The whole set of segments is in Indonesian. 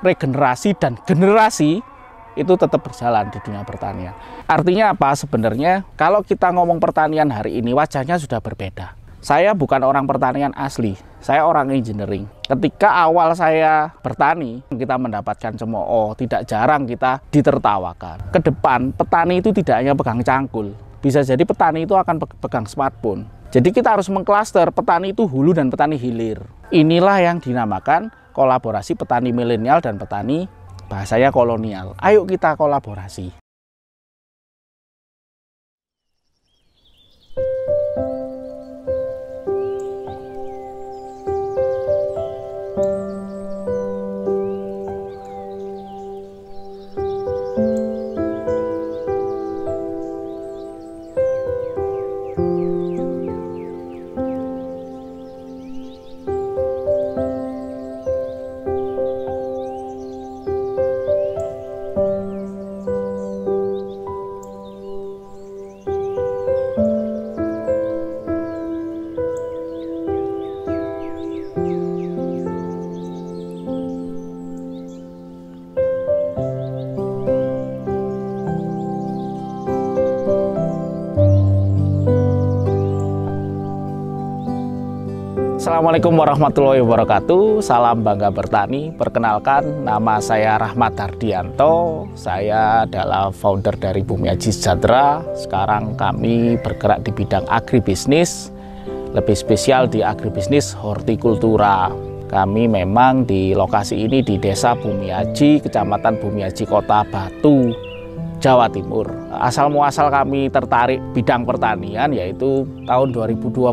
regenerasi dan generasi itu tetap berjalan di dunia pertanian. Artinya apa sebenarnya? Kalau kita ngomong pertanian hari ini wajahnya sudah berbeda. Saya bukan orang pertanian asli, saya orang engineering. Ketika awal saya bertani, kita mendapatkan cemooh, tidak jarang kita ditertawakan. Ke depan, petani itu tidak hanya pegang cangkul, bisa jadi petani itu akan pegang smartphone. Jadi kita harus mengklaster petani itu hulu dan petani hilir. Inilah yang dinamakan kolaborasi petani milenial dan petani bahasanya kolonial. Ayo kita kolaborasi. Assalamualaikum warahmatullahi wabarakatuh. Salam bangga bertani. Perkenalkan, nama saya Rahmat Hardianto. Saya adalah founder dari Bumiaji Sejahtera. Sekarang kami bergerak di bidang agribisnis, lebih spesial di agribisnis hortikultura. Kami memang di lokasi ini di Desa Bumiaji, Kecamatan Bumiaji, Kota Batu, Jawa Timur. Asal muasal kami tertarik bidang pertanian yaitu tahun 2012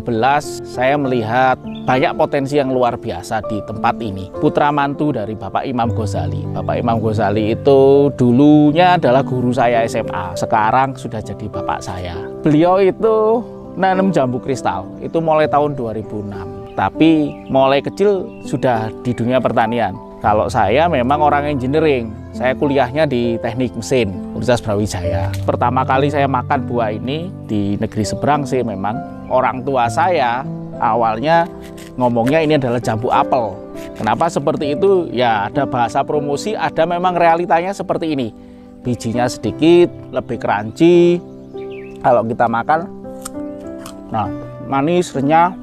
saya melihat banyak potensi yang luar biasa di tempat ini. Putra mantu dari Bapak Imam Ghazali. Bapak Imam Ghazali itu dulunya adalah guru saya SMA, sekarang sudah jadi bapak saya. Beliau itu nanam jambu kristal itu mulai tahun 2006, tapi mulai kecil sudah di dunia pertanian. Kalau saya memang orang engineering, saya kuliahnya di teknik mesin, Universitas Brawijaya. Pertama kali saya makan buah ini di negeri seberang sih memang. Orang tua saya awalnya ngomongnya ini adalah jambu apel. Kenapa seperti itu? Ya ada bahasa promosi, ada memang realitanya seperti ini. Bijinya sedikit, lebih crunchy. Kalau kita makan, nah manis, renyah.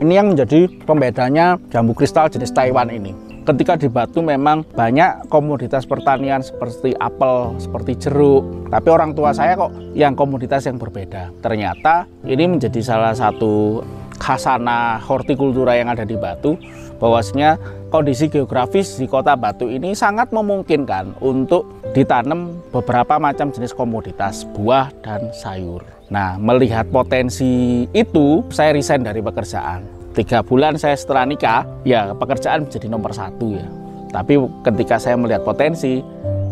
Ini yang menjadi pembedanya jambu kristal jenis Taiwan ini. Ketika di Batu memang banyak komoditas pertanian seperti apel, seperti jeruk. Tapi orang tua saya kok yang komoditas yang berbeda. Ternyata ini menjadi salah satu khasana hortikultura yang ada di Batu. Bahwasanya kondisi geografis di kota Batu ini sangat memungkinkan untuk ditanam beberapa macam jenis komoditas, buah dan sayur. Nah, melihat potensi itu, saya resign dari pekerjaan. 3 bulan saya setelah nikah, ya pekerjaan menjadi nomor 1 ya. Tapi ketika saya melihat potensi,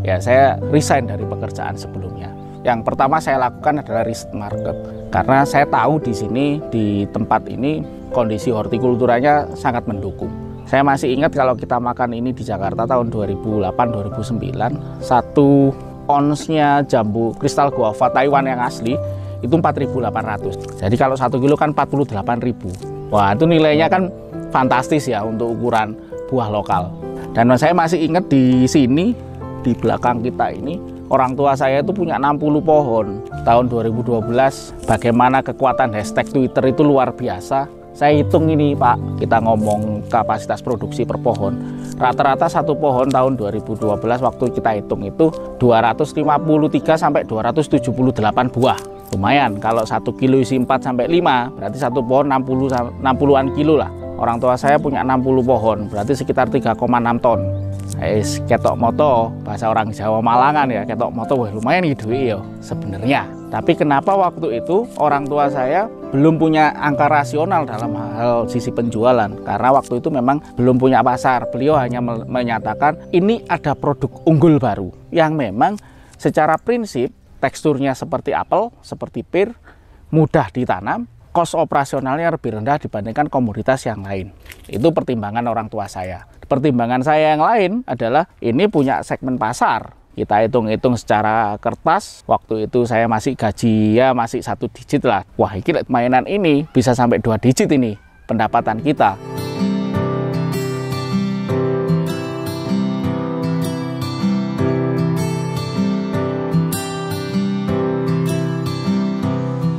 ya saya resign dari pekerjaan sebelumnya. Yang pertama saya lakukan adalah risk market. Karena saya tahu di sini, di tempat ini, kondisi hortikulturanya sangat mendukung. Saya masih ingat kalau kita makan ini di Jakarta tahun 2008-2009, 1 onsnya jambu kristal guava Taiwan yang asli, itu 4.800. Jadi kalau 1 kilo kan 48.000. Wah, itu nilainya kan fantastis ya untuk ukuran buah lokal. Dan saya masih ingat di sini, di belakang kita ini, orang tua saya itu punya 60 pohon. Tahun 2012, bagaimana kekuatan hashtag Twitter itu luar biasa. Saya hitung ini Pak, kita ngomong kapasitas produksi per pohon. Rata-rata 1 pohon tahun 2012 waktu kita hitung itu 253 sampai 278 buah. Lumayan, kalau 1 kilo isi 4 sampai 5, berarti 1 pohon 60-an kilo lah. Orang tua saya punya 60 pohon, berarti sekitar 3,6 ton. Saya ketok moto, bahasa orang Jawa Malangan ya, ketok moto, wah lumayan gitu ya sebenarnya. Tapi kenapa waktu itu orang tua saya belum punya angka rasional dalam hal sisi penjualan? Karena waktu itu memang belum punya pasar. Beliau hanya menyatakan ini ada produk unggul baru yang memang secara prinsip teksturnya seperti apel, seperti pir, mudah ditanam, kos operasionalnya lebih rendah dibandingkan komoditas yang lain. Itu pertimbangan orang tua saya. Pertimbangan saya yang lain adalah ini punya segmen pasar. Kita hitung-hitung secara kertas, waktu itu saya masih gaji ya masih 1 digit lah. Wah, ini mainan ini bisa sampai 2 digit ini pendapatan kita.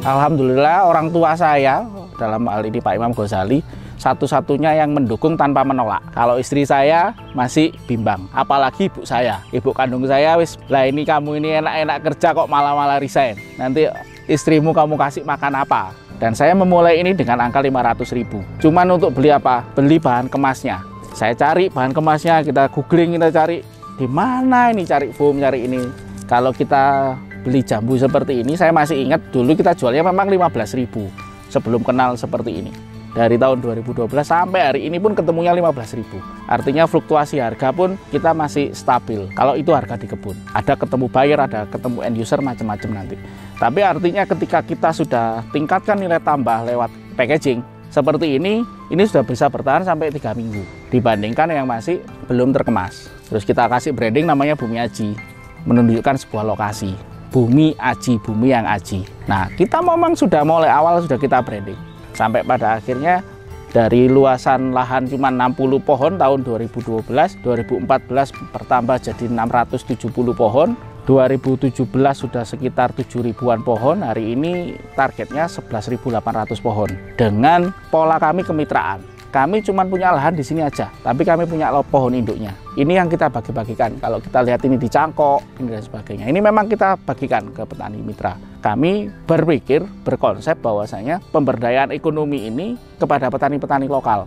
Alhamdulillah orang tua saya, dalam hal ini Pak Imam Ghazali, satu-satunya yang mendukung tanpa menolak. Kalau istri saya masih bimbang, apalagi ibu saya, ibu kandung saya, wis lah ini kamu ini enak-enak kerja kok malah resign, nanti istrimu kamu kasih makan apa? Dan saya memulai ini dengan angka 500.000. Cuman untuk beli apa? Beli bahan kemasnya. Saya cari bahan kemasnya, kita googling, kita cari di mana ini, cari foam, cari ini. Kalau kita beli jambu seperti ini, saya masih ingat dulu kita jualnya memang 15.000 sebelum kenal seperti ini. Dari tahun 2012 sampai hari ini pun ketemunya 15.000. Artinya fluktuasi harga pun kita masih stabil. Kalau itu harga di kebun, ada ketemu buyer, ada ketemu end user, macam-macam nanti. Tapi artinya ketika kita sudah tingkatkan nilai tambah lewat packaging seperti ini sudah bisa bertahan sampai 3 minggu dibandingkan yang masih belum terkemas. Terus kita kasih branding namanya Bumi Aji, menunjukkan sebuah lokasi. Bumi Aji, bumi yang aji. Nah, kita memang sudah mulai awal sudah kita branding. Sampai pada akhirnya dari luasan lahan cuma 60 pohon tahun 2012, 2014 bertambah jadi 670 pohon, 2017 sudah sekitar 7.000-an pohon, hari ini targetnya 11.800 pohon. Dengan pola kami kemitraan. Kami cuma punya lahan di sini aja, tapi kami punya pohon induknya. Ini yang kita bagi-bagikan. Kalau kita lihat ini di Cangkok, ini dan sebagainya. Ini memang kita bagikan ke petani mitra. Kami berpikir, berkonsep bahwasanya pemberdayaan ekonomi ini kepada petani-petani lokal.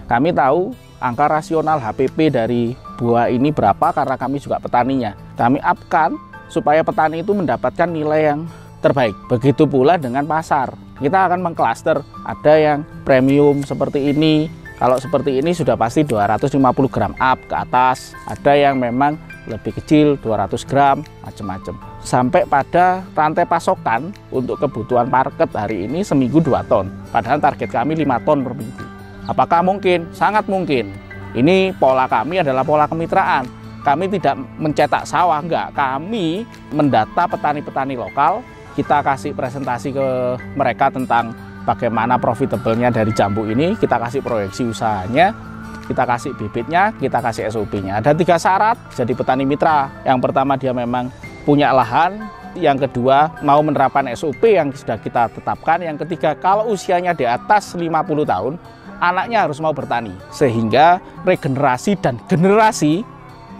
Kami tahu angka rasional HPP dari buah ini berapa karena kami juga petaninya. Kami upkan supaya petani itu mendapatkan nilai yang terbaik. Begitu pula dengan pasar. Kita akan mengklaster, ada yang premium seperti ini. Kalau seperti ini sudah pasti 250 gram up ke atas. Ada yang memang lebih kecil, 200 gram, macam-macam. Sampai pada rantai pasokan untuk kebutuhan market hari ini seminggu 2 ton. Padahal target kami 5 ton per minggu. Apakah mungkin? Sangat mungkin. Ini pola kami adalah pola kemitraan. Kami tidak mencetak sawah, enggak. Kami mendata petani-petani lokal. Kita kasih presentasi ke mereka tentang bagaimana profitable-nya dari jambu ini, kita kasih proyeksi usahanya, kita kasih bibitnya, kita kasih SOP-nya. Ada 3 syarat jadi petani mitra. Yang pertama dia memang punya lahan, yang kedua mau menerapkan SOP yang sudah kita tetapkan, yang ketiga kalau usianya di atas 50 tahun, anaknya harus mau bertani. Sehingga regenerasi dan generasi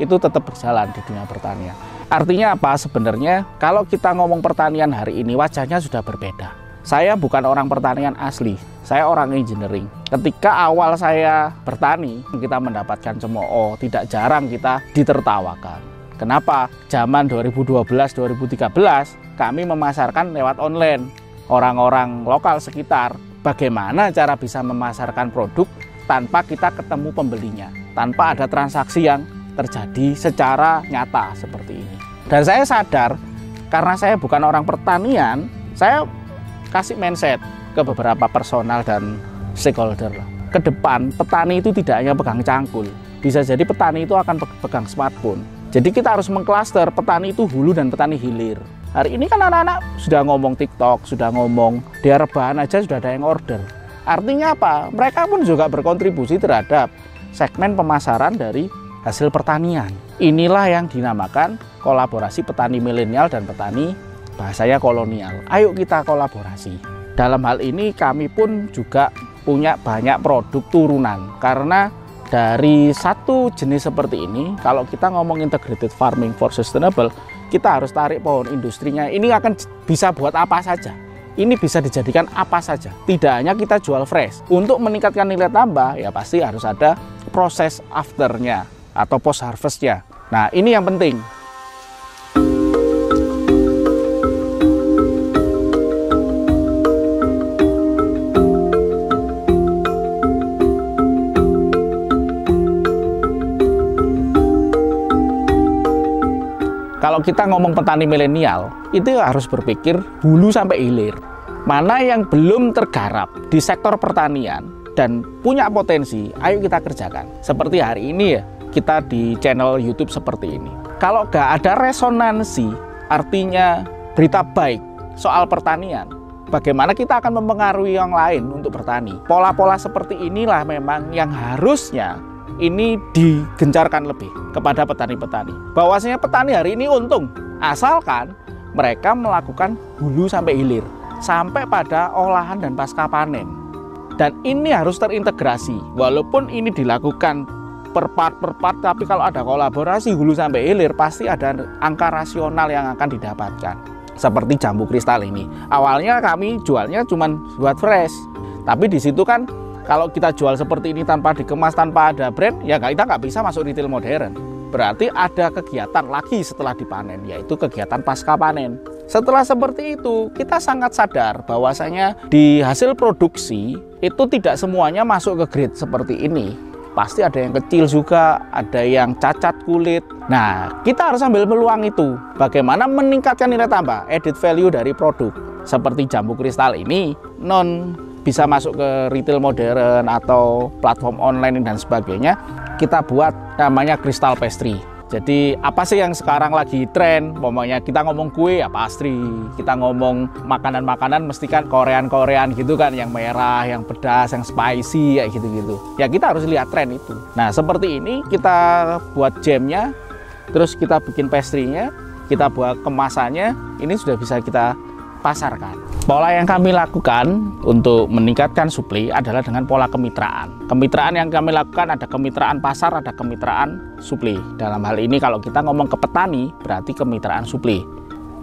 itu tetap berjalan di dunia pertanian. Artinya apa sebenarnya? Kalau kita ngomong pertanian hari ini wajahnya sudah berbeda. Saya bukan orang pertanian asli, saya orang engineering. Ketika awal saya bertani, kita mendapatkan cemooh, tidak jarang kita ditertawakan. Kenapa? Zaman 2012-2013 kami memasarkan lewat online. Orang-orang lokal sekitar, bagaimana cara bisa memasarkan produk tanpa kita ketemu pembelinya, tanpa ada transaksi yang terjadi secara nyata seperti ini. Dan saya sadar karena saya bukan orang pertanian, saya kasih mindset ke beberapa personal dan stakeholder. Ke depan petani itu tidak hanya pegang cangkul, bisa jadi petani itu akan pegang smartphone. Jadi kita harus mengklaster petani itu hulu dan petani hilir. Hari ini kan anak-anak sudah ngomong TikTok, sudah ngomong dia rebahan aja sudah ada yang order. Artinya apa? Mereka pun juga berkontribusi terhadap segmen pemasaran dari hasil pertanian. Inilah yang dinamakan kolaborasi petani milenial dan petani bahasanya kolonial. Ayo kita kolaborasi. Dalam hal ini kami pun juga punya banyak produk turunan. Karena dari satu jenis seperti ini, kalau kita ngomong integrated farming for sustainable, kita harus tarik pohon industrinya. Ini akan bisa buat apa saja. Ini bisa dijadikan apa saja. Tidak hanya kita jual fresh. Untuk meningkatkan nilai tambah, ya pasti harus ada proses afternya atau post harvestnya. Nah, ini yang penting. Kalau kita ngomong petani milenial, itu harus berpikir hulu sampai hilir. Mana yang belum tergarap di sektor pertanian dan punya potensi, ayo kita kerjakan. Seperti hari ini ya, kita di channel YouTube seperti ini. Kalau nggak ada resonansi, artinya berita baik soal pertanian, bagaimana kita akan mempengaruhi yang lain untuk bertani. Pola-pola seperti inilah memang yang harusnya ini digencarkan lebih kepada petani-petani. Bahwasanya petani hari ini untung, asalkan mereka melakukan hulu sampai hilir. sampai pada olahan dan pasca panen. Dan ini harus terintegrasi. Walaupun ini dilakukan per part, tapi kalau ada kolaborasi hulu sampai hilir, pasti ada angka rasional yang akan didapatkan. Seperti jambu kristal ini. Awalnya kami jualnya cuma buat fresh. Tapi di situ kan kalau kita jual seperti ini tanpa dikemas, tanpa ada brand, ya kita nggak bisa masuk retail modern. Berarti ada kegiatan lagi setelah dipanen, yaitu kegiatan pasca panen. Setelah seperti itu, kita sangat sadar bahwasanya di hasil produksi itu tidak semuanya masuk ke grade seperti ini. Pasti ada yang kecil juga, ada yang cacat kulit. Nah, kita harus ambil peluang itu. Bagaimana meningkatkan nilai tambah, added value dari produk. Seperti jambu kristal ini, bisa masuk ke retail modern atau platform online dan sebagainya. Kita buat namanya kristal pastry. Jadi apa sih yang sekarang lagi tren? Pokoknya kita ngomong kue ya pastry, kita ngomong makanan-makanan mesti kan Korean gitu kan, yang merah, yang pedas, yang spicy kayak gitu-gitu. Ya kita harus lihat tren itu. Nah seperti ini kita buat jamnya, terus kita bikin pastry-nya, kita buat kemasannya, ini sudah bisa kita pasarkan. Pola yang kami lakukan untuk meningkatkan supli adalah dengan pola kemitraan. Kemitraan yang kami lakukan ada kemitraan pasar, ada kemitraan supli. Dalam hal ini kalau kita ngomong ke petani, berarti kemitraan supli.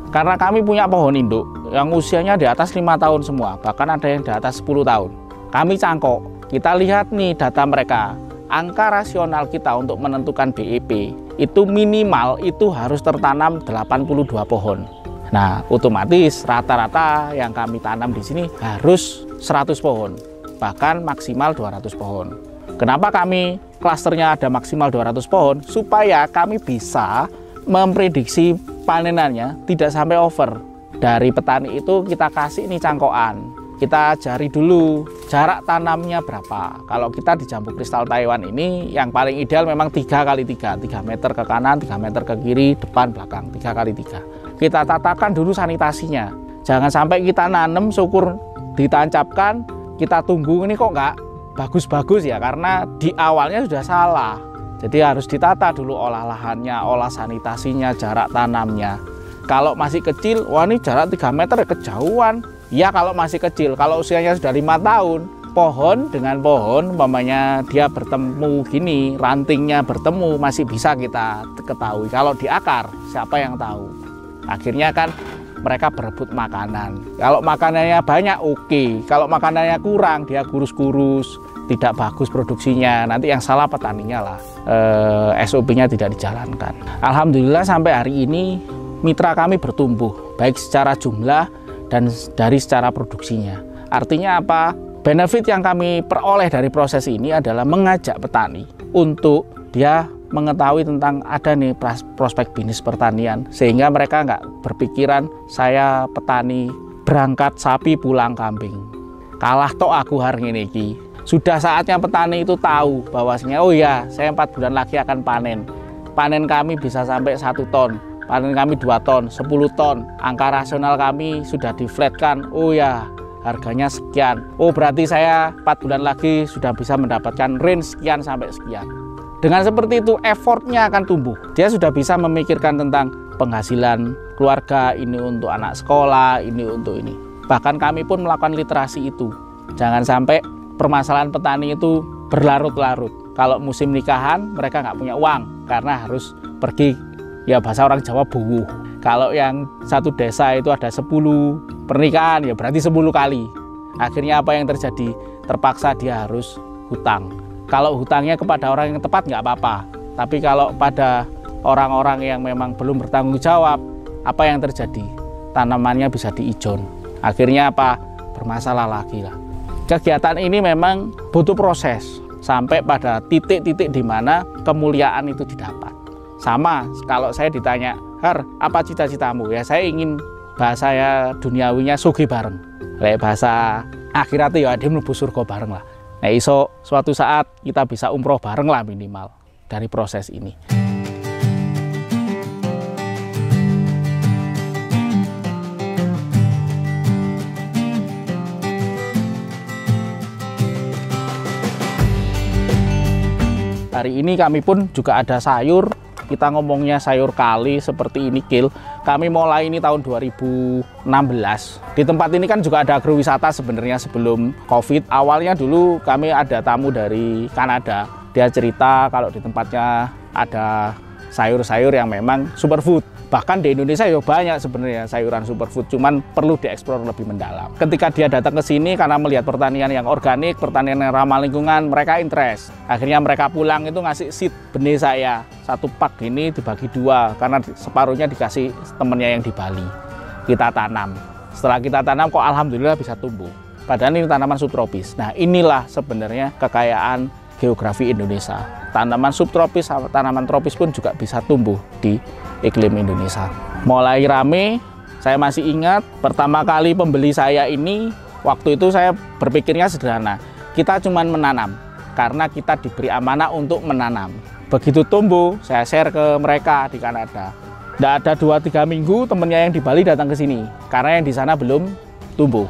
Karena kami punya pohon induk yang usianya di atas 5 tahun semua, bahkan ada yang di atas 10 tahun. Kami cangkok, kita lihat nih data mereka. Angka rasional kita untuk menentukan BEP itu minimal itu harus tertanam 82 pohon. Nah, otomatis rata-rata yang kami tanam di sini harus 100 pohon, bahkan maksimal 200 pohon. Kenapa kami klasternya ada maksimal 200 pohon? Supaya kami bisa memprediksi panenannya tidak sampai over. Dari petani itu kita kasih ini cangkokan. Kita cari dulu jarak tanamnya berapa. Kalau kita di jambu kristal Taiwan ini yang paling ideal memang 3x3, 3 meter ke kanan, 3 meter ke kiri, depan, belakang, 3x3. Kita tatakan dulu sanitasinya. Jangan sampai kita nanam syukur ditancapkan, kita tunggu ini kok nggak bagus-bagus ya, karena di awalnya sudah salah. Jadi harus ditata dulu olah lahannya, olah sanitasinya, jarak tanamnya. Kalau masih kecil, wah ini jarak 3 meter ya kejauhan. Ya kalau masih kecil, kalau usianya sudah 5 tahun, pohon dengan pohon, umpamanya dia bertemu gini, rantingnya bertemu, masih bisa kita ketahui. Kalau di akar, siapa yang tahu? Akhirnya kan mereka berebut makanan. Kalau makanannya banyak, oke. Kalau makanannya kurang, dia kurus-kurus, tidak bagus produksinya. Nanti yang salah petaninya lah. SOP-nya tidak dijalankan. Alhamdulillah sampai hari ini mitra kami bertumbuh, baik secara jumlah dan dari secara produksinya. Artinya apa? Benefit yang kami peroleh dari proses ini adalah mengajak petani untuk dia mengetahui tentang ada nih prospek bisnis pertanian, sehingga mereka nggak berpikiran saya petani berangkat sapi pulang kambing, kalah tok aku hari ini. Sudah saatnya petani itu tahu bahwasanya oh ya, saya 4 bulan lagi akan panen kami bisa sampai 1 ton, panen kami 2 ton, 10 ton, angka rasional kami sudah diflatkan. Oh ya, harganya sekian, oh berarti saya 4 bulan lagi sudah bisa mendapatkan range sekian sampai sekian. Dengan seperti itu effortnya akan tumbuh. Dia sudah bisa memikirkan tentang penghasilan keluarga, ini untuk anak sekolah, ini untuk ini. Bahkan kami pun melakukan literasi itu. Jangan sampai permasalahan petani itu berlarut-larut. Kalau musim nikahan mereka nggak punya uang karena harus pergi, ya bahasa orang Jawa buwuh. Kalau yang satu desa itu ada 10 pernikahan, ya berarti 10 kali. Akhirnya apa yang terjadi? Terpaksa dia harus hutang. Kalau hutangnya kepada orang yang tepat nggak apa-apa, tapi kalau pada orang-orang yang memang belum bertanggung jawab, apa yang terjadi? Tanamannya bisa diijon. Akhirnya apa? Bermasalah lagi lah. Kegiatan ini memang butuh proses sampai pada titik-titik di mana kemuliaan itu didapat. Sama kalau saya ditanya, Har, apa cita-citamu? Ya saya ingin bahasa ya duniawinya sugih bareng. Kayak bahasa akhirat ya dia mlebu surga bareng lah. Nah iso suatu saat kita bisa umroh bareng lah minimal dari proses ini. Hari ini kami pun juga ada sayur, kita ngomongnya sayur kali seperti ini kil. Kami mulai ini tahun 2016. Di tempat ini kan juga ada agrowisata sebenarnya sebelum COVID. Awalnya dulu kami ada tamu dari Kanada. Dia cerita kalau di tempatnya ada sayur-sayur yang memang superfood. Bahkan di Indonesia ya banyak sebenarnya sayuran superfood, cuman perlu dieksplor lebih mendalam. Ketika dia datang ke sini karena melihat pertanian yang organik, pertanian yang ramah lingkungan, mereka interest. Akhirnya mereka pulang itu ngasih seed benih saya. 1 pak ini dibagi 2 karena separuhnya dikasih temennya yang di Bali. Kita tanam. Setelah kita tanam kok alhamdulillah bisa tumbuh. Padahal ini tanaman subtropis. Nah, inilah sebenarnya kekayaan geografi Indonesia. Tanaman subtropis, tanaman tropis pun juga bisa tumbuh di iklim Indonesia. Mulai rame, saya masih ingat pertama kali pembeli saya ini, waktu itu saya berpikirnya sederhana. Kita cuma menanam, karena kita diberi amanah untuk menanam. Begitu tumbuh, saya share ke mereka di Kanada. Tidak ada 2-3 minggu temennya yang di Bali datang ke sini, karena yang di sana belum tumbuh.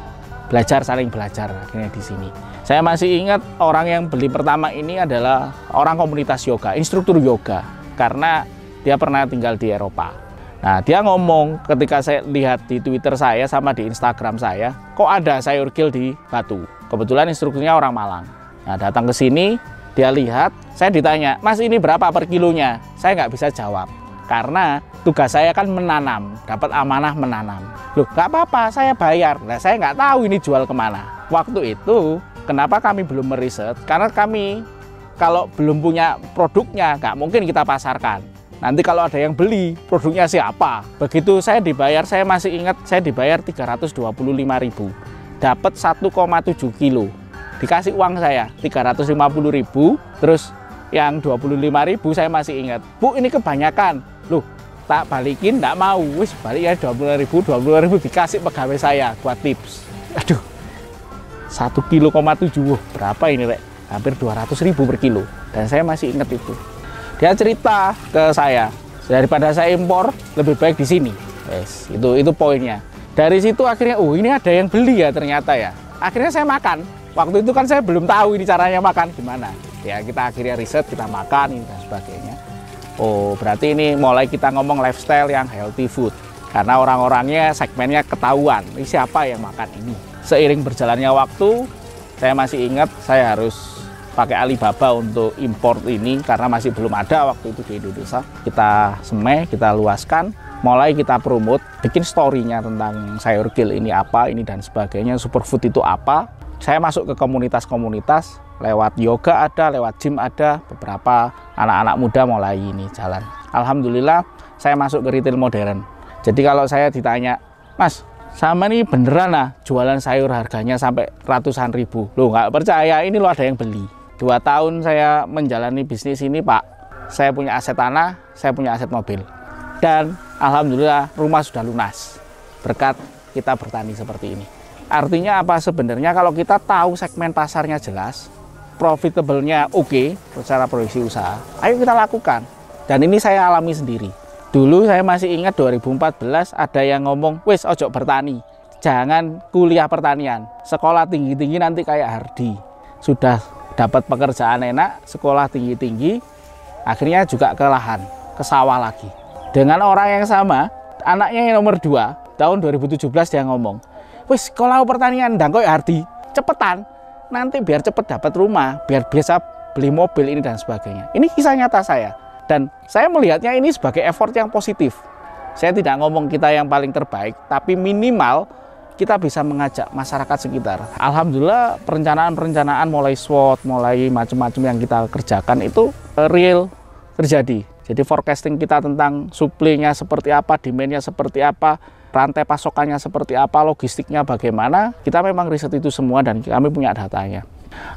Belajar, saling belajar akhirnya di sini. Saya masih ingat orang yang beli pertama ini adalah orang komunitas yoga, instruktur yoga, karena dia pernah tinggal di Eropa. Nah, dia ngomong ketika saya lihat di Twitter saya sama di Instagram saya, kok ada sayur gil di Batu. Kebetulan instrukturnya orang Malang. Nah, datang ke sini, dia lihat, saya ditanya, Mas ini berapa per kilonya? Saya nggak bisa jawab, karena tugas saya kan menanam, dapat amanah menanam. Loh, nggak apa-apa, saya bayar. Nah, saya nggak tahu ini jual kemana. Waktu itu, kenapa kami belum meriset? Karena kami, kalau belum punya produknya, nggak mungkin kita pasarkan. Nanti kalau ada yang beli, produknya siapa? Begitu saya dibayar, saya masih ingat saya dibayar 325.000. Dapat 1,7 kilo. Dikasih uang saya 350.000, terus yang 25.000 saya masih ingat. Bu, ini kebanyakan. Loh, tak balikin, enggak mau. Wis balik ya 20.000 dikasih pegawai saya buat tips. Aduh. 1,7 kilo, berapa ini, Rek? Hampir 200.000 per kilo. Dan saya masih ingat itu. Dia cerita ke saya, daripada saya impor, lebih baik di sini. Yes, itu poinnya. Dari situ akhirnya, oh ini ada yang beli ya ternyata ya. Akhirnya saya makan. Waktu itu kan saya belum tahu ini caranya makan gimana. Ya kita akhirnya riset, kita makan ini dan sebagainya. Oh berarti ini mulai kita ngomong lifestyle yang healthy food. Karena orang-orangnya segmennya ketahuan, ini siapa yang makan ini. Seiring berjalannya waktu, saya masih ingat saya harus pakai Alibaba untuk import ini karena masih belum ada waktu itu di Indonesia. Kita semai, kita luaskan, mulai kita promote, bikin story-nya tentang sayur gil ini apa, ini dan sebagainya, superfood itu apa. Saya masuk ke komunitas-komunitas, lewat yoga ada, lewat gym ada, beberapa anak-anak muda mulai ini jalan. Alhamdulillah saya masuk ke retail modern. Jadi kalau saya ditanya, Mas, sama nih beneran lah jualan sayur harganya sampai ratusan ribu. Loh nggak percaya, ini loh ada yang beli. 2 tahun saya menjalani bisnis ini, Pak. Saya punya aset tanah, saya punya aset mobil. Dan alhamdulillah rumah sudah lunas. Berkat kita bertani seperti ini. Artinya apa sebenarnya kalau kita tahu segmen pasarnya jelas, profitable-nya oke, secara produksi usaha, ayo kita lakukan. Dan ini saya alami sendiri. Dulu saya masih ingat 2014 ada yang ngomong, wes ojo bertani. Jangan kuliah pertanian. Sekolah tinggi-tinggi nanti kayak Hardi. Sudah dapat pekerjaan enak, sekolah tinggi-tinggi, akhirnya juga ke lahan, ke sawah lagi. Dengan orang yang sama, anaknya yang nomor 2, tahun 2017 dia ngomong, wis sekolah pertanian, dan kok Hardi, cepetan, nanti biar cepet dapat rumah, biar biasa beli mobil ini dan sebagainya. Ini kisah nyata saya, dan saya melihatnya ini sebagai effort yang positif. Saya tidak ngomong kita yang paling terbaik, tapi minimal kita bisa mengajak masyarakat sekitar. Alhamdulillah perencanaan-perencanaan mulai SWOT, mulai macam-macam yang kita kerjakan itu real terjadi. Jadi forecasting kita tentang supply-nya seperti apa, demand-nya seperti apa, rantai pasokannya seperti apa, logistiknya bagaimana, kita memang riset itu semua dan kami punya datanya.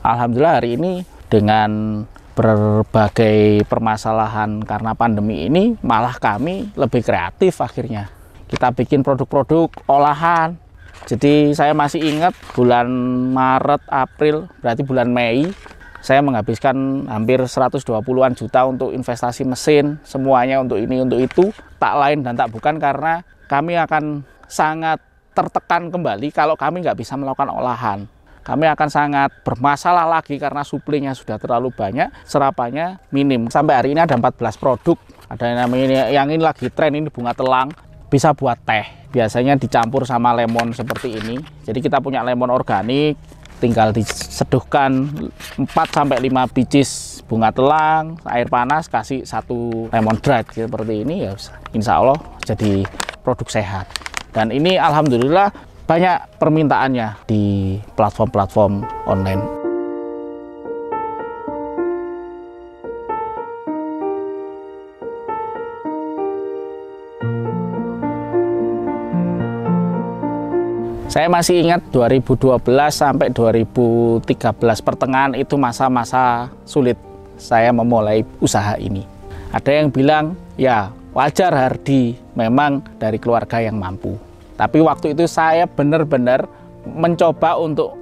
Alhamdulillah hari ini dengan berbagai permasalahan karena pandemi ini, malah kami lebih kreatif akhirnya. Kita bikin produk-produk olahan. Jadi saya masih ingat bulan Maret, April, berarti bulan Mei, saya menghabiskan hampir 120-an juta untuk investasi mesin, semuanya untuk ini, untuk itu. Tak lain dan tak bukan karena kami akan sangat tertekan kembali kalau kami nggak bisa melakukan olahan. Kami akan sangat bermasalah lagi karena suplainya sudah terlalu banyak, serapannya minim. Sampai hari ini ada 14 produk. Ada yang namanya, yang ini lagi tren, ini bunga telang. bisa buat teh. Biasanya dicampur sama lemon seperti ini. Jadi kita punya lemon organik, tinggal diseduhkan 4-5 biji bunga telang, air panas, kasih 1 lemon dried seperti ini, ya insya Allah jadi produk sehat. Dan ini alhamdulillah banyak permintaannya di platform-platform online. Saya masih ingat 2012 sampai 2013 pertengahan itu masa-masa sulit saya memulai usaha ini. Ada yang bilang, ya wajar Hardi, memang dari keluarga yang mampu. Tapi waktu itu saya benar-benar mencoba untuk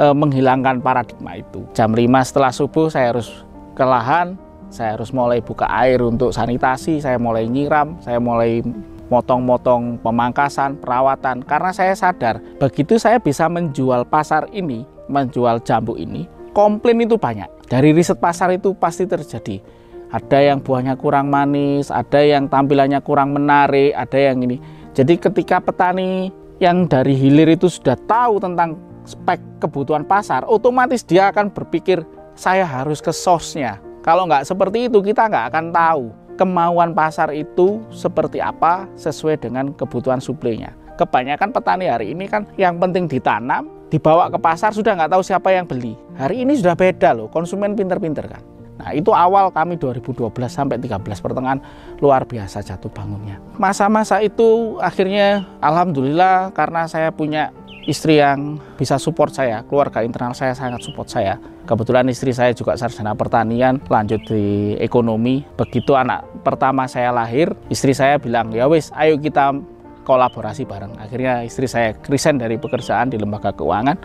menghilangkan paradigma itu. Jam 5 setelah subuh saya harus ke lahan, saya harus mulai buka air untuk sanitasi, saya mulai nyiram, saya mulai motong-motong pemangkasan, perawatan, karena saya sadar begitu saya bisa menjual pasar ini, menjual jambu ini, komplain itu banyak. Dari riset pasar itu pasti terjadi. Ada yang buahnya kurang manis, ada yang tampilannya kurang menarik, ada yang ini. Jadi ketika petani yang dari hilir itu sudah tahu tentang spek kebutuhan pasar, otomatis dia akan berpikir saya harus ke source-nya. Kalau nggak seperti itu kita nggak akan tahu kemauan pasar itu seperti apa sesuai dengan kebutuhan suplainya. Kebanyakan petani hari ini kan yang penting ditanam, dibawa ke pasar sudah nggak tahu siapa yang beli. Hari ini sudah beda loh, konsumen pinter-pinter kan. Nah itu awal kami 2012 sampai 13 pertengahan luar biasa jatuh bangunnya. Masa-masa itu akhirnya alhamdulillah karena saya punya istri yang bisa support saya, keluarga internal saya sangat support saya. Kebetulan istri saya juga sarjana pertanian, lanjut di ekonomi. Begitu anak pertama saya lahir, istri saya bilang, ya wis ayo kita kolaborasi bareng. Akhirnya istri saya resign dari pekerjaan di lembaga keuangan.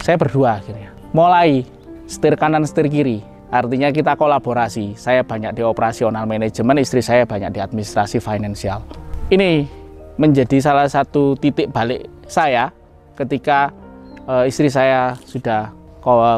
Saya berdua akhirnya. Mulai setir kanan setir kiri, artinya kita kolaborasi. Saya banyak di operasional manajemen, istri saya banyak di administrasi finansial. Ini menjadi salah satu titik balik saya ketika istri saya sudah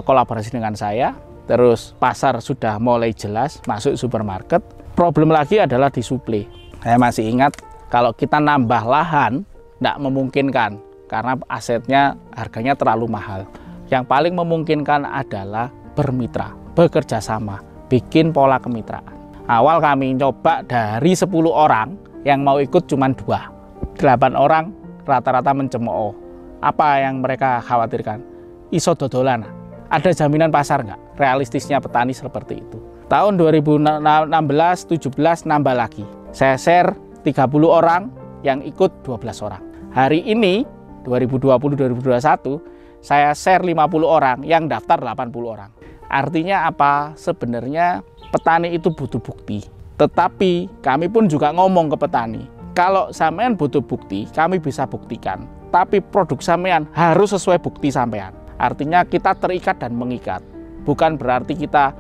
kolaborasi dengan saya, terus pasar sudah mulai jelas, masuk supermarket. Problem lagi adalah di suplai. Saya masih ingat kalau kita nambah lahan, tidak memungkinkan karena asetnya harganya terlalu mahal. Yang paling memungkinkan adalah bermitra, bekerja sama, bikin pola kemitraan. Awal kami coba dari 10 orang, yang mau ikut cuma 2. 8 orang rata-rata mencemooh. Apa yang mereka khawatirkan? Iso dodolan. Ada jaminan pasar nggak? Realistisnya petani seperti itu. Tahun 2016-17 nambah lagi. Saya share 30 orang, yang ikut 12 orang. Hari ini 2020-2021 saya share 50 orang, yang daftar 80 orang. Artinya apa? Sebenarnya petani itu butuh bukti. Tetapi kami pun juga ngomong ke petani, kalau sampean butuh bukti, kami bisa buktikan. Tapi produk sampean harus sesuai bukti sampean. Artinya kita terikat dan mengikat. Bukan berarti kita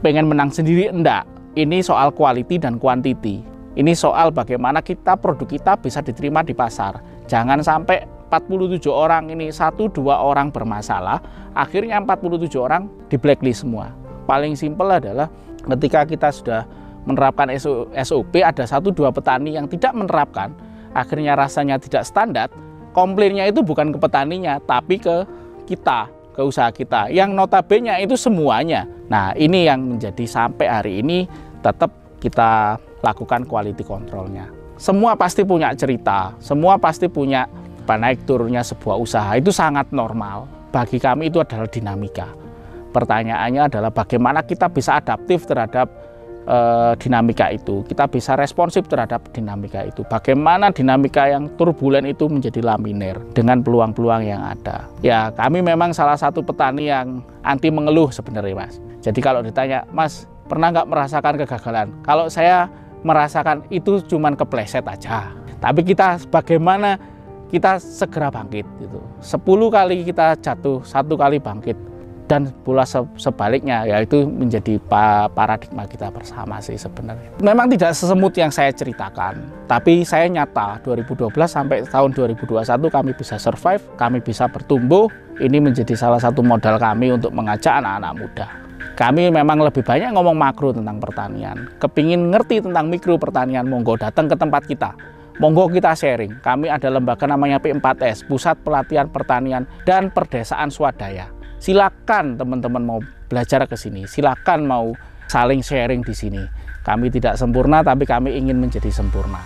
pengen menang sendiri, enggak. Ini soal quality dan quantity. Ini soal bagaimana produk kita bisa diterima di pasar. Jangan sampai 47 orang ini 1-2 orang bermasalah, akhirnya 47 orang di blacklist semua. Paling simpel adalah ketika kita sudah menerapkan SOP, ada 1-2 petani yang tidak menerapkan, akhirnya rasanya tidak standar. Komplainnya itu bukan ke petaninya, tapi ke kita, ke usaha kita, yang notabene itu semuanya. Nah ini yang menjadi sampai hari ini tetap kita lakukan quality controlnya. Semua pasti punya cerita, semua pasti punya naik turunnya sebuah usaha, itu sangat normal. Bagi kami itu adalah dinamika. Pertanyaannya adalah bagaimana kita bisa adaptif terhadap dinamika itu, kita bisa responsif terhadap dinamika itu. Bagaimana dinamika yang turbulen itu menjadi laminer dengan peluang-peluang yang ada. Ya kami memang salah satu petani yang anti mengeluh sebenarnya Mas. Jadi kalau ditanya, Mas pernah nggak merasakan kegagalan? Kalau saya merasakan itu cuman kepleset aja. Tapi kita bagaimana kita segera bangkit gitu. 10 kali kita jatuh, 1 kali bangkit. Dan pula sebaliknya, yaitu menjadi paradigma kita bersama sih sebenarnya. Memang tidak sesemut yang saya ceritakan, tapi saya nyata 2012 sampai tahun 2021 kami bisa survive, kami bisa bertumbuh. Ini menjadi salah satu modal kami untuk mengajak anak-anak muda. Kami memang lebih banyak ngomong makro tentang pertanian. Kepingin ngerti tentang mikro pertanian, monggo datang ke tempat kita. monggo kita sharing. Kami ada lembaga namanya P4S, Pusat Pelatihan Pertanian dan Perdesaan Swadaya. Silakan teman-teman mau belajar ke sini, silakan mau saling sharing di sini. Kami tidak sempurna, tapi kami ingin menjadi sempurna.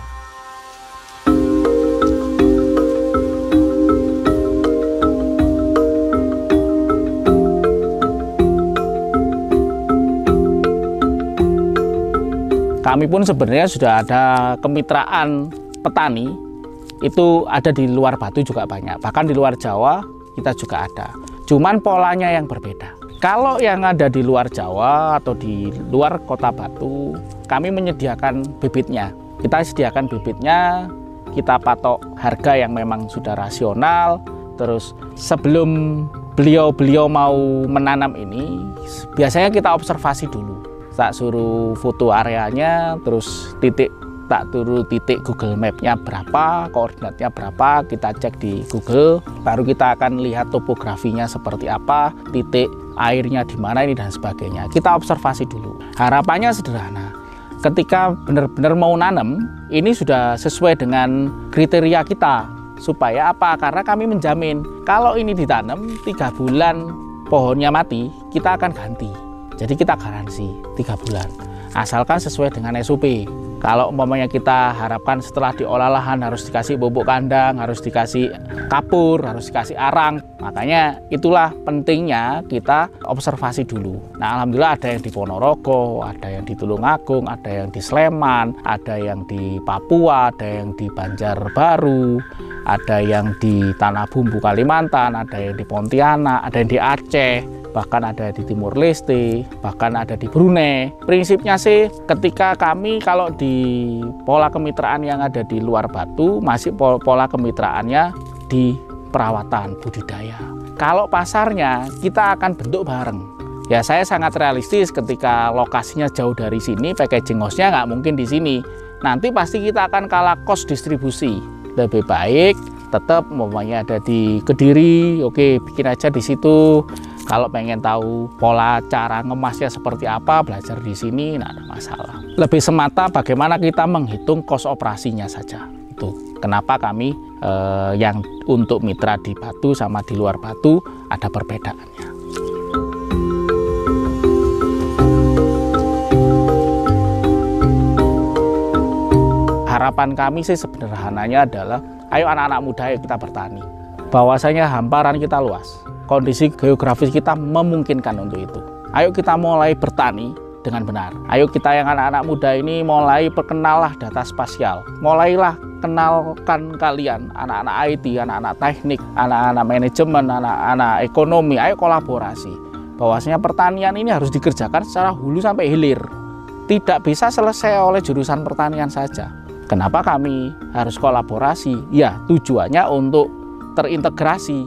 Kami pun sebenarnya sudah ada kemitraan petani, itu ada di luar Batu juga banyak, bahkan di luar Jawa kita juga ada. Cuman polanya yang berbeda. Kalau yang ada di luar Jawa atau di luar kota Batu, kami menyediakan bibitnya. Kita sediakan bibitnya, kita patok harga yang memang sudah rasional. Terus sebelum beliau mau menanam ini, biasanya kita observasi dulu. Tak suruh foto areanya, terus tak turun titik Google Map-nya berapa, koordinatnya berapa, kita cek di Google, baru kita akan lihat topografinya seperti apa, titik airnya di mana ini dan sebagainya. Kita observasi dulu. Harapannya sederhana. Ketika benar-benar mau nanam, ini sudah sesuai dengan kriteria kita. Supaya apa? Karena kami menjamin kalau ini ditanam 3 bulan pohonnya mati, kita akan ganti. Jadi kita garansi 3 bulan, asalkan sesuai dengan SOP. Kalau umpamanya kita harapkan setelah diolah lahan harus dikasih pupuk kandang, harus dikasih kapur, harus dikasih arang. Makanya itulah pentingnya kita observasi dulu. Nah, alhamdulillah ada yang di Ponorogo, ada yang di Tulungagung, ada yang di Sleman, ada yang di Papua, ada yang di Banjarbaru, ada yang di Tanah Bumbu Kalimantan, ada yang di Pontianak, ada yang di Aceh, bahkan ada di Timur Leste, bahkan ada di Brunei. Prinsipnya sih ketika kami kalau di pola kemitraan yang ada di luar Batu, masih pola kemitraannya di perawatan budidaya. Kalau pasarnya kita akan bentuk bareng. Ya saya sangat realistis ketika lokasinya jauh dari sini, packaging house-nya nggak mungkin di sini. Nanti pasti kita akan kalah cost distribusi. Lebih baik tetap umpamanya ada di Kediri, oke bikin aja di situ. Kalau pengen tahu pola cara ngemasnya seperti apa, belajar di sini, nggak ada masalah. Lebih semata bagaimana kita menghitung kos operasinya saja. Itu kenapa kami yang untuk mitra di Batu sama di luar Batu ada perbedaannya. Harapan kami sih sederhananya adalah, ayo anak-anak muda ayo kita bertani. Bahwasanya hamparan kita luas, kondisi geografis kita memungkinkan untuk itu. Ayo kita mulai bertani dengan benar. Ayo kita yang anak-anak muda ini mulai perkenalah data spasial. Mulailah kenalkan kalian anak-anak IT, anak-anak teknik, anak-anak manajemen, anak-anak ekonomi. Ayo kolaborasi. Bahwasanya pertanian ini harus dikerjakan secara hulu sampai hilir. Tidak bisa selesai oleh jurusan pertanian saja. Kenapa kami harus kolaborasi? Ya, tujuannya untuk terintegrasi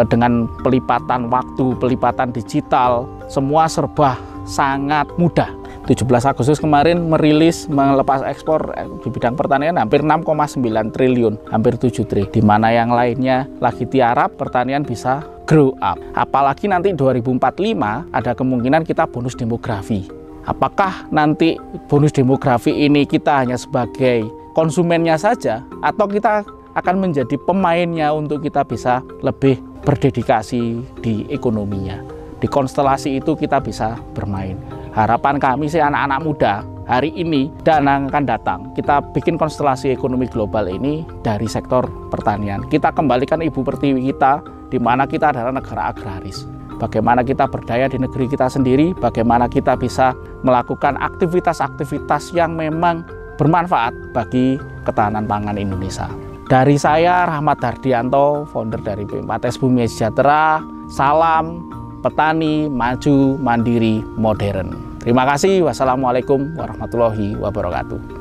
dengan pelipatan waktu, pelipatan digital, semua serba sangat mudah. 17 Agustus kemarin melepas ekspor di bidang pertanian hampir 6,9 triliun, hampir 7 triliun. Di mana yang lainnya lagi tiarap, pertanian bisa grow up. Apalagi nanti 2045 ada kemungkinan kita bonus demografi. Apakah nanti bonus demografi ini kita hanya sebagai konsumennya saja, atau kita akan menjadi pemainnya untuk kita bisa lebih berdedikasi di ekonominya. Di konstelasi itu kita bisa bermain. Harapan kami sih anak-anak muda hari ini dan yang akan datang, kita bikin konstelasi ekonomi global ini dari sektor pertanian. Kita kembalikan ibu pertiwi kita, di mana kita adalah negara agraris. Bagaimana kita berdaya di negeri kita sendiri, bagaimana kita bisa melakukan aktivitas-aktivitas yang memang bermanfaat bagi ketahanan pangan Indonesia. Dari saya, Rahmat Dardianto, founder dari P4S Bumi Sejahtera, salam petani maju, mandiri, modern. Terima kasih. Wassalamualaikum warahmatullahi wabarakatuh.